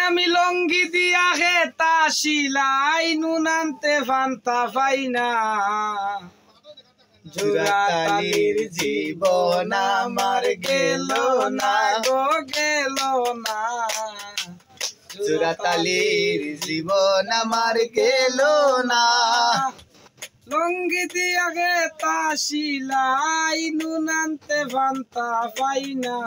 আমি লঙ্গি দিয়া খেতা শিলাই নুন আনতে ফান্তা পাইনা জোড়াতালির জীবন আমার গেল না গো গেল না জোড়াতালির জীবন আমার গেল না লঙ্গি দিয়া খেতা শিলাই নুন আনতে ফান্তা পাইনা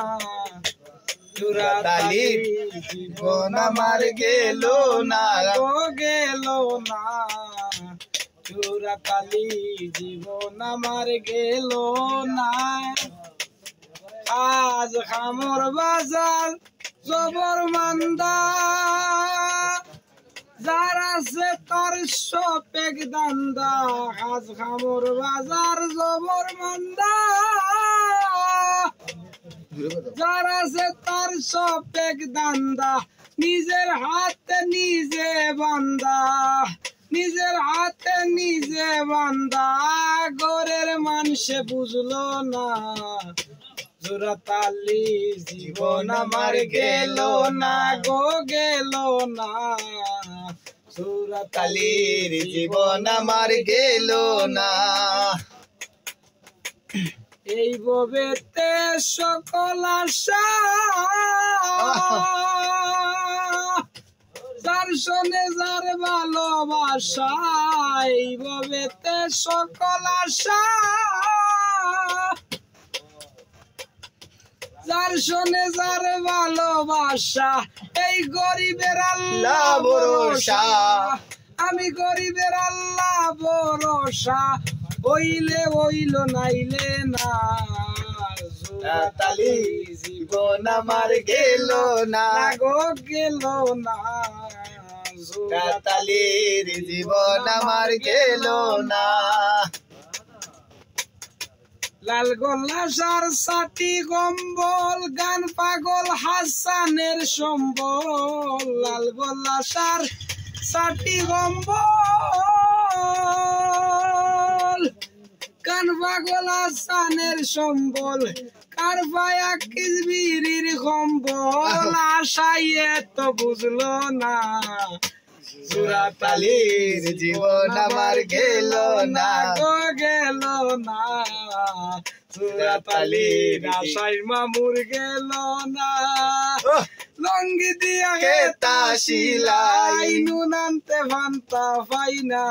জোড়াতালির জীবন আমার গেল না গো গেল না জোড়াতালি জীবন আমার গেল না আজ খামর বাজার জবর মান্দা যার আছে তার সপেক দান্দা আজ খামর বাজার জবর মান্দা যার আছে তার সপেক দান্দা নিজের হাতে নিজে বান্দা নিজের হাতে নিজে বান্দা ঘরের মানুষে বুঝলো না জোড়াতালি জীবন আমার গেল না গো গেল না জোড়াতালির জীবন আমার গেল না এই ববেতে সকল আশা যার শোনে যার ভালোবাসা এই ববেতে সকল আশা যার শোনে যার ভালোবাসা এই গরিবের আল্লাহ ভরসা আমি গরিবের আল্লাহ ভরসা হইলে হইল নাইলে না জোড়াতালি জীবন আমার গেল না গো গেল না জোড়াতালির জীবন আমার গেল না লাল গোল্লা সার সাটি গম্বল গান পাগল হাসানের সম্বল লাল গোল্লা সার সাটি গম্বল গান পাগল হাসানের সম্বল কার পায়া কিসবিরির কম্বল আশাইয়ে তো বুঝলো না জোড়াতালির জীবন আমার গেল না গো গেল না জোড়াতালির আশাই মামুর গেল না লঙ্গি দিয়া খেতা শিলাই নুন আনতে ফান্তা পাইনা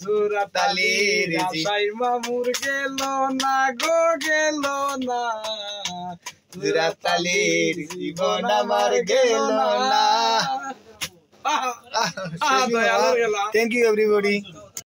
জোড়াতালির আশাই মামুর গেল না গো গেল না জোড়াতালির জীবন আমার গেল না। Thank you everybody.